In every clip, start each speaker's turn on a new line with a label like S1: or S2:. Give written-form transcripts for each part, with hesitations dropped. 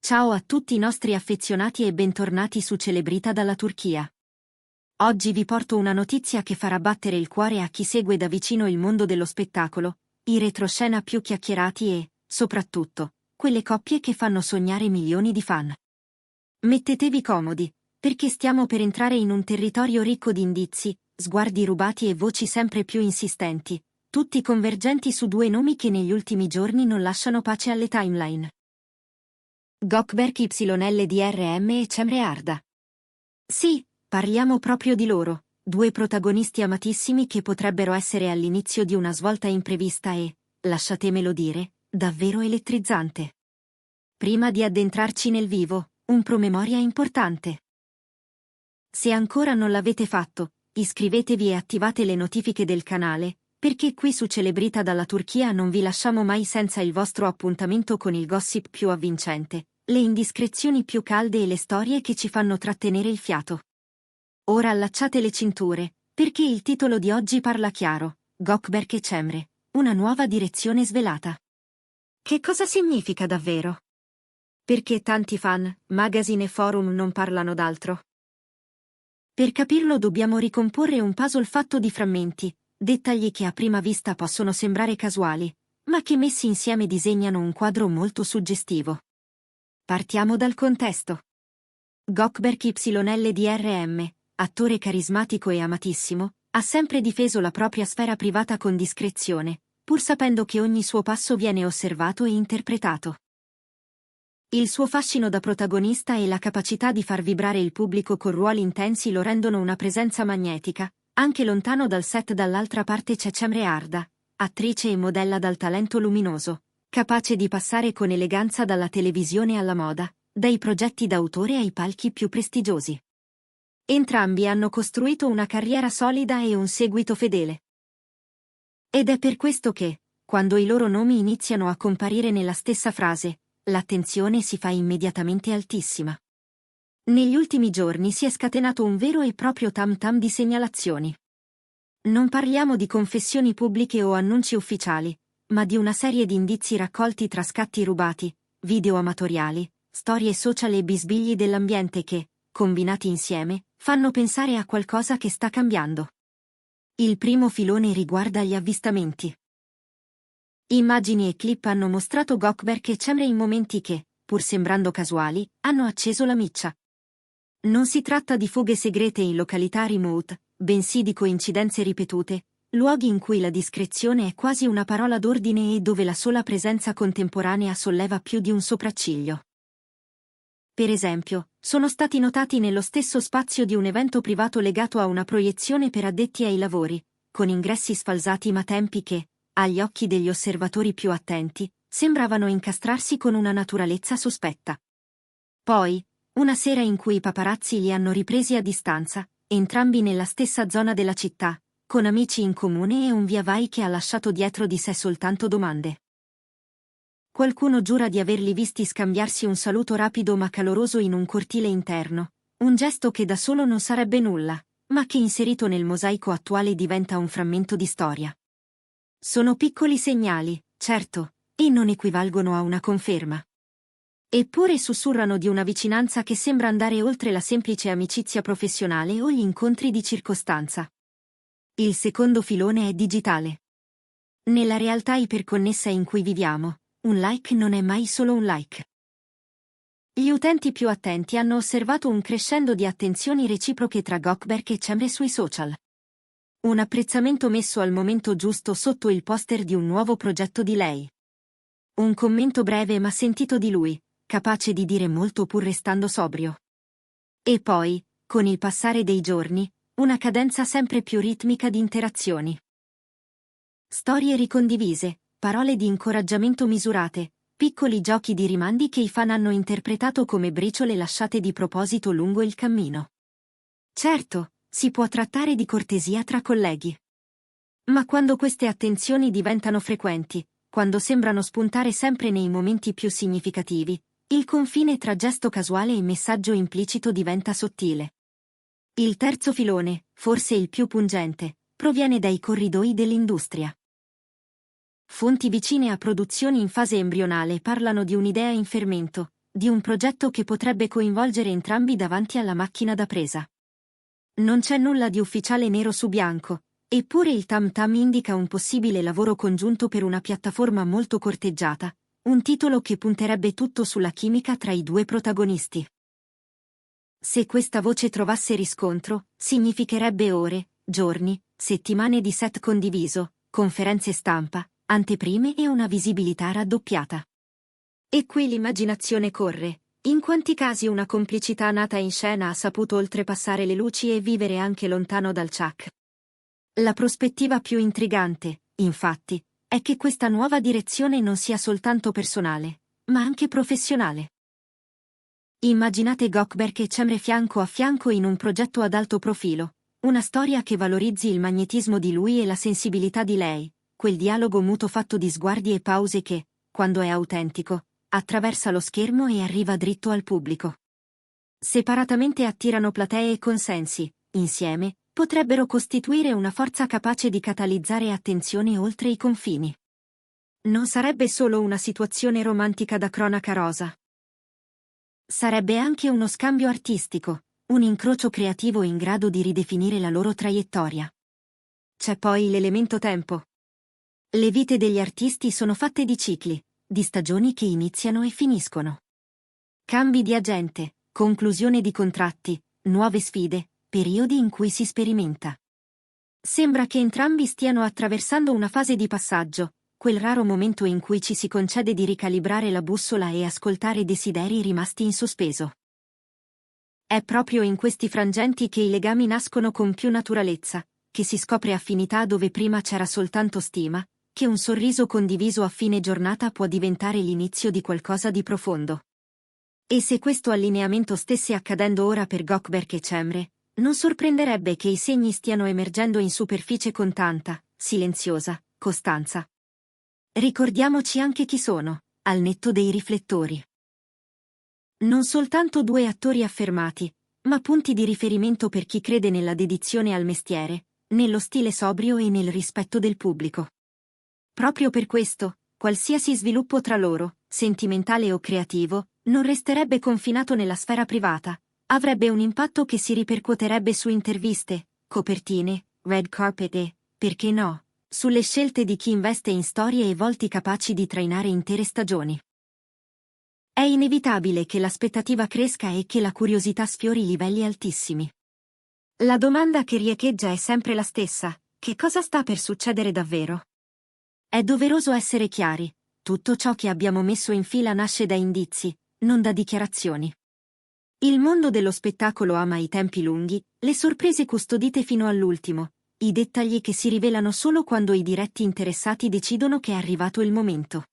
S1: Ciao a tutti i nostri affezionati e bentornati su Celebrita dalla Turchia. Oggi vi porto una notizia che farà battere il cuore a chi segue da vicino il mondo dello spettacolo, i retroscena più chiacchierati e, soprattutto, quelle coppie che fanno sognare milioni di fan. Mettetevi comodi, perché stiamo per entrare in un territorio ricco di indizi, sguardi rubati e voci sempre più insistenti, tutti convergenti su due nomi che negli ultimi giorni non lasciano pace alle timeline. Gökberk YLDRM e Cemre Arda. Sì, parliamo proprio di loro, due protagonisti amatissimi che potrebbero essere all'inizio di una svolta imprevista e, lasciatemelo dire, davvero elettrizzante. Prima di addentrarci nel vivo, un promemoria importante. Se ancora non l'avete fatto, iscrivetevi e attivate le notifiche del canale, perché qui su Celebrita dalla Turchia non vi lasciamo mai senza il vostro appuntamento con il gossip più avvincente, le indiscrezioni più calde e le storie che ci fanno trattenere il fiato. Ora allacciate le cinture, perché il titolo di oggi parla chiaro: Gökberk e Cemre, una nuova direzione svelata. Che cosa significa davvero? Perché tanti fan, magazine e forum non parlano d'altro? Per capirlo dobbiamo ricomporre un puzzle fatto di frammenti, dettagli che a prima vista possono sembrare casuali, ma che messi insieme disegnano un quadro molto suggestivo. Partiamo dal contesto. Gökberk YLDRM, attore carismatico e amatissimo, ha sempre difeso la propria sfera privata con discrezione, pur sapendo che ogni suo passo viene osservato e interpretato. Il suo fascino da protagonista e la capacità di far vibrare il pubblico con ruoli intensi lo rendono una presenza magnetica. Anche lontano dal set dall'altra parte c'è Cemre Arda, attrice e modella dal talento luminoso, capace di passare con eleganza dalla televisione alla moda, dai progetti d'autore ai palchi più prestigiosi. Entrambi hanno costruito una carriera solida e un seguito fedele. Ed è per questo che, quando i loro nomi iniziano a comparire nella stessa frase, l'attenzione si fa immediatamente altissima. Negli ultimi giorni si è scatenato un vero e proprio tam-tam di segnalazioni. Non parliamo di confessioni pubbliche o annunci ufficiali, ma di una serie di indizi raccolti tra scatti rubati, video amatoriali, storie social e bisbigli dell'ambiente che, combinati insieme, fanno pensare a qualcosa che sta cambiando. Il primo filone riguarda gli avvistamenti. Immagini e clip hanno mostrato Gökberk e Cemre in momenti che, pur sembrando casuali, hanno acceso la miccia. Non si tratta di fughe segrete in località remote, bensì di coincidenze ripetute, luoghi in cui la discrezione è quasi una parola d'ordine e dove la sola presenza contemporanea solleva più di un sopracciglio. Per esempio, sono stati notati nello stesso spazio di un evento privato legato a una proiezione per addetti ai lavori, con ingressi sfalsati ma tempi che, agli occhi degli osservatori più attenti, sembravano incastrarsi con una naturalezza sospetta. Poi, una sera in cui i paparazzi li hanno ripresi a distanza, entrambi nella stessa zona della città, con amici in comune e un via vai che ha lasciato dietro di sé soltanto domande. Qualcuno giura di averli visti scambiarsi un saluto rapido ma caloroso in un cortile interno, un gesto che da solo non sarebbe nulla, ma che inserito nel mosaico attuale diventa un frammento di storia. Sono piccoli segnali, certo, e non equivalgono a una conferma. Eppure sussurrano di una vicinanza che sembra andare oltre la semplice amicizia professionale o gli incontri di circostanza. Il secondo filone è digitale. Nella realtà iperconnessa in cui viviamo, un like non è mai solo un like. Gli utenti più attenti hanno osservato un crescendo di attenzioni reciproche tra Gökberk e Cemre sui social. Un apprezzamento messo al momento giusto sotto il poster di un nuovo progetto di lei. Un commento breve ma sentito di lui, capace di dire molto pur restando sobrio. E poi, con il passare dei giorni, una cadenza sempre più ritmica di interazioni. Storie ricondivise, parole di incoraggiamento misurate, piccoli giochi di rimandi che i fan hanno interpretato come briciole lasciate di proposito lungo il cammino. Certo, si può trattare di cortesia tra colleghi. Ma quando queste attenzioni diventano frequenti, quando sembrano spuntare sempre nei momenti più significativi, il confine tra gesto casuale e messaggio implicito diventa sottile. Il terzo filone, forse il più pungente, proviene dai corridoi dell'industria. Fonti vicine a produzioni in fase embrionale parlano di un'idea in fermento, di un progetto che potrebbe coinvolgere entrambi davanti alla macchina da presa. Non c'è nulla di ufficiale nero su bianco, eppure il tam tam indica un possibile lavoro congiunto per una piattaforma molto corteggiata, un titolo che punterebbe tutto sulla chimica tra i due protagonisti. Se questa voce trovasse riscontro, significherebbe ore, giorni, settimane di set condiviso, conferenze stampa, anteprime e una visibilità raddoppiata. E qui l'immaginazione corre. In quanti casi una complicità nata in scena ha saputo oltrepassare le luci e vivere anche lontano dal Chuck? La prospettiva più intrigante, infatti, è che questa nuova direzione non sia soltanto personale, ma anche professionale. Immaginate Goldberg e Cemre fianco a fianco in un progetto ad alto profilo, una storia che valorizzi il magnetismo di lui e la sensibilità di lei, quel dialogo muto fatto di sguardi e pause che, quando è autentico, attraversa lo schermo e arriva dritto al pubblico. Separatamente attirano platee e consensi, insieme, potrebbero costituire una forza capace di catalizzare attenzione oltre i confini. Non sarebbe solo una situazione romantica da cronaca rosa. Sarebbe anche uno scambio artistico, un incrocio creativo in grado di ridefinire la loro traiettoria. C'è poi l'elemento tempo. Le vite degli artisti sono fatte di cicli, di stagioni che iniziano e finiscono. Cambi di agente, conclusione di contratti, nuove sfide, periodi in cui si sperimenta. Sembra che entrambi stiano attraversando una fase di passaggio, quel raro momento in cui ci si concede di ricalibrare la bussola e ascoltare desideri rimasti in sospeso. È proprio in questi frangenti che i legami nascono con più naturalezza, che si scopre affinità dove prima c'era soltanto stima, che un sorriso condiviso a fine giornata può diventare l'inizio di qualcosa di profondo. E se questo allineamento stesse accadendo ora per Goldberg e Cemre, non sorprenderebbe che i segni stiano emergendo in superficie con tanta, silenziosa, costanza. Ricordiamoci anche chi sono, al netto dei riflettori. Non soltanto due attori affermati, ma punti di riferimento per chi crede nella dedizione al mestiere, nello stile sobrio e nel rispetto del pubblico. Proprio per questo, qualsiasi sviluppo tra loro, sentimentale o creativo, non resterebbe confinato nella sfera privata, avrebbe un impatto che si ripercuoterebbe su interviste, copertine, red carpet e, perché no, sulle scelte di chi investe in storie e volti capaci di trainare intere stagioni. È inevitabile che l'aspettativa cresca e che la curiosità sfiori livelli altissimi. La domanda che riecheggia è sempre la stessa: che cosa sta per succedere davvero? È doveroso essere chiari, tutto ciò che abbiamo messo in fila nasce da indizi, non da dichiarazioni. Il mondo dello spettacolo ama i tempi lunghi, le sorprese custodite fino all'ultimo, i dettagli che si rivelano solo quando i diretti interessati decidono che è arrivato il momento.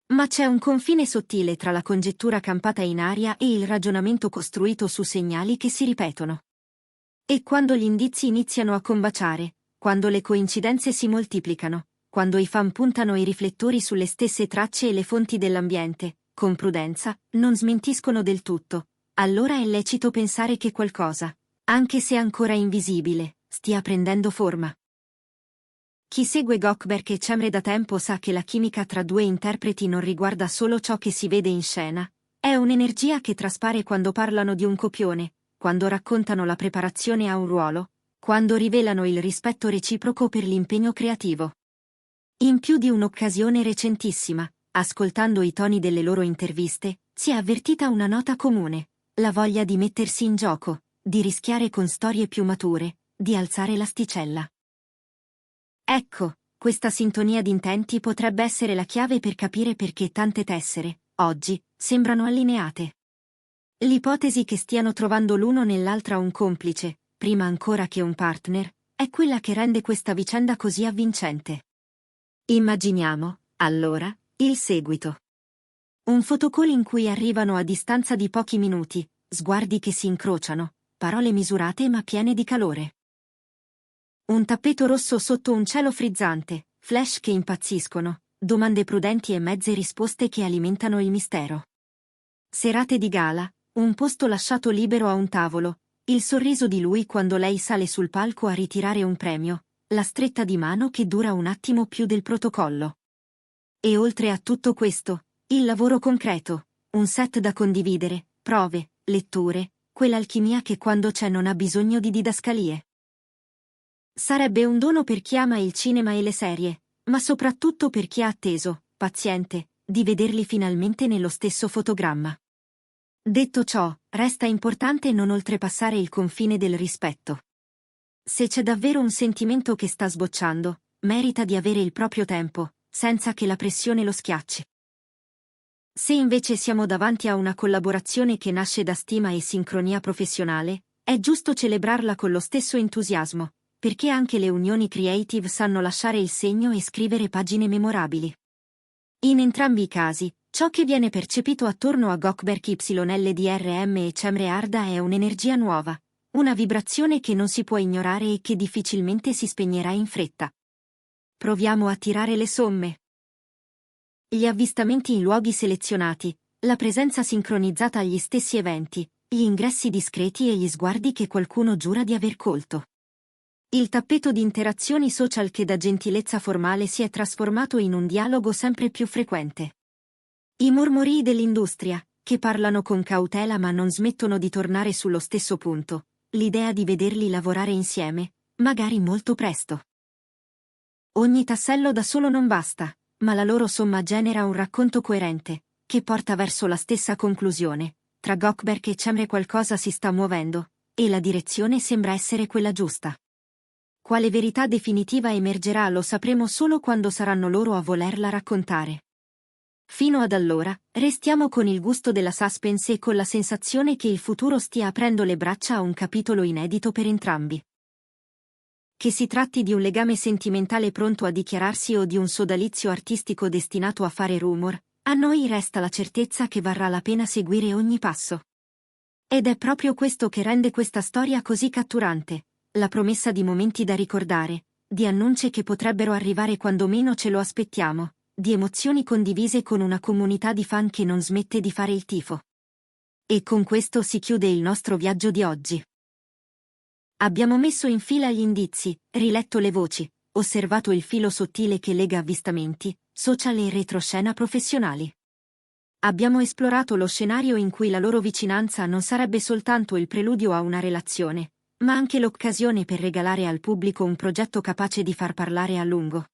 S1: Ma c'è un confine sottile tra la congettura campata in aria e il ragionamento costruito su segnali che si ripetono. E quando gli indizi iniziano a combaciare, quando le coincidenze si moltiplicano, quando i fan puntano i riflettori sulle stesse tracce e le fonti dell'ambiente, con prudenza, non smentiscono del tutto, allora è lecito pensare che qualcosa, anche se ancora invisibile, stia prendendo forma. Chi segue Goldberg e Cemre da tempo sa che la chimica tra due interpreti non riguarda solo ciò che si vede in scena, è un'energia che traspare quando parlano di un copione, quando raccontano la preparazione a un ruolo, quando rivelano il rispetto reciproco per l'impegno creativo. In più di un'occasione recentissima, ascoltando i toni delle loro interviste, si è avvertita una nota comune: la voglia di mettersi in gioco, di rischiare con storie più mature, di alzare l'asticella. Ecco, questa sintonia di intenti potrebbe essere la chiave per capire perché tante tessere, oggi, sembrano allineate. L'ipotesi che stiano trovando l'uno nell'altra un complice, prima ancora che un partner, è quella che rende questa vicenda così avvincente. Immaginiamo, allora, il seguito. Un fotocall in cui arrivano a distanza di pochi minuti, sguardi che si incrociano, parole misurate ma piene di calore. Un tappeto rosso sotto un cielo frizzante, flash che impazziscono, domande prudenti e mezze risposte che alimentano il mistero. Serate di gala, un posto lasciato libero a un tavolo, il sorriso di lui quando lei sale sul palco a ritirare un premio, la stretta di mano che dura un attimo più del protocollo. E oltre a tutto questo, il lavoro concreto, un set da condividere, prove, letture, quell'alchimia che quando c'è non ha bisogno di didascalie. Sarebbe un dono per chi ama il cinema e le serie, ma soprattutto per chi ha atteso, paziente, di vederli finalmente nello stesso fotogramma. Detto ciò, resta importante non oltrepassare il confine del rispetto. Se c'è davvero un sentimento che sta sbocciando, merita di avere il proprio tempo, senza che la pressione lo schiacci. Se invece siamo davanti a una collaborazione che nasce da stima e sincronia professionale, è giusto celebrarla con lo stesso entusiasmo, perché anche le unioni creative sanno lasciare il segno e scrivere pagine memorabili. In entrambi i casi, ciò che viene percepito attorno a Gökberk YLDRM e Cemre Arda è un'energia nuova, una vibrazione che non si può ignorare e che difficilmente si spegnerà in fretta. Proviamo a tirare le somme. Gli avvistamenti in luoghi selezionati, la presenza sincronizzata agli stessi eventi, gli ingressi discreti e gli sguardi che qualcuno giura di aver colto. Il tappeto di interazioni social che da gentilezza formale si è trasformato in un dialogo sempre più frequente. I mormorii dell'industria, che parlano con cautela ma non smettono di tornare sullo stesso punto, l'idea di vederli lavorare insieme, magari molto presto. Ogni tassello da solo non basta, ma la loro somma genera un racconto coerente, che porta verso la stessa conclusione. Tra Gökberk e Cemre qualcosa si sta muovendo, e la direzione sembra essere quella giusta. Quale verità definitiva emergerà lo sapremo solo quando saranno loro a volerla raccontare. Fino ad allora, restiamo con il gusto della suspense e con la sensazione che il futuro stia aprendo le braccia a un capitolo inedito per entrambi. Che si tratti di un legame sentimentale pronto a dichiararsi o di un sodalizio artistico destinato a fare rumor, a noi resta la certezza che varrà la pena seguire ogni passo. Ed è proprio questo che rende questa storia così catturante, la promessa di momenti da ricordare, di annunci che potrebbero arrivare quando meno ce lo aspettiamo, di emozioni condivise con una comunità di fan che non smette di fare il tifo. E con questo si chiude il nostro viaggio di oggi. Abbiamo messo in fila gli indizi, riletto le voci, osservato il filo sottile che lega avvistamenti, social e retroscena professionali. Abbiamo esplorato lo scenario in cui la loro vicinanza non sarebbe soltanto il preludio a una relazione, ma anche l'occasione per regalare al pubblico un progetto capace di far parlare a lungo.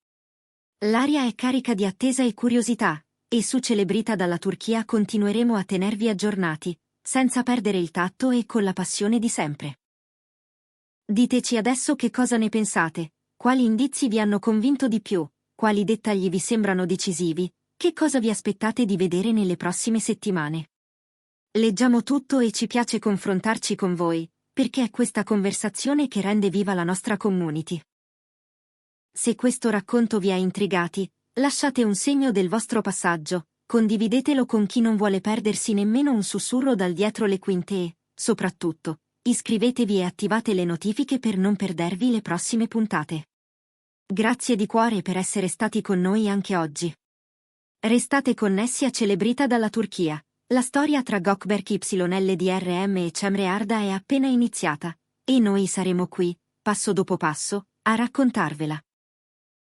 S1: L'aria è carica di attesa e curiosità, e su Celebrita dalla Turchia continueremo a tenervi aggiornati, senza perdere il tatto e con la passione di sempre. Diteci adesso che cosa ne pensate, quali indizi vi hanno convinto di più, quali dettagli vi sembrano decisivi, che cosa vi aspettate di vedere nelle prossime settimane. Leggiamo tutto e ci piace confrontarci con voi, perché è questa conversazione che rende viva la nostra community. Se questo racconto vi ha intrigati, lasciate un segno del vostro passaggio, condividetelo con chi non vuole perdersi nemmeno un sussurro dal dietro le quinte e, soprattutto, iscrivetevi e attivate le notifiche per non perdervi le prossime puntate. Grazie di cuore per essere stati con noi anche oggi. Restate connessi a Celebrita dalla Turchia. La storia tra Gökberk YLDRM e Cemre Arda è appena iniziata, e noi saremo qui, passo dopo passo, a raccontarvela.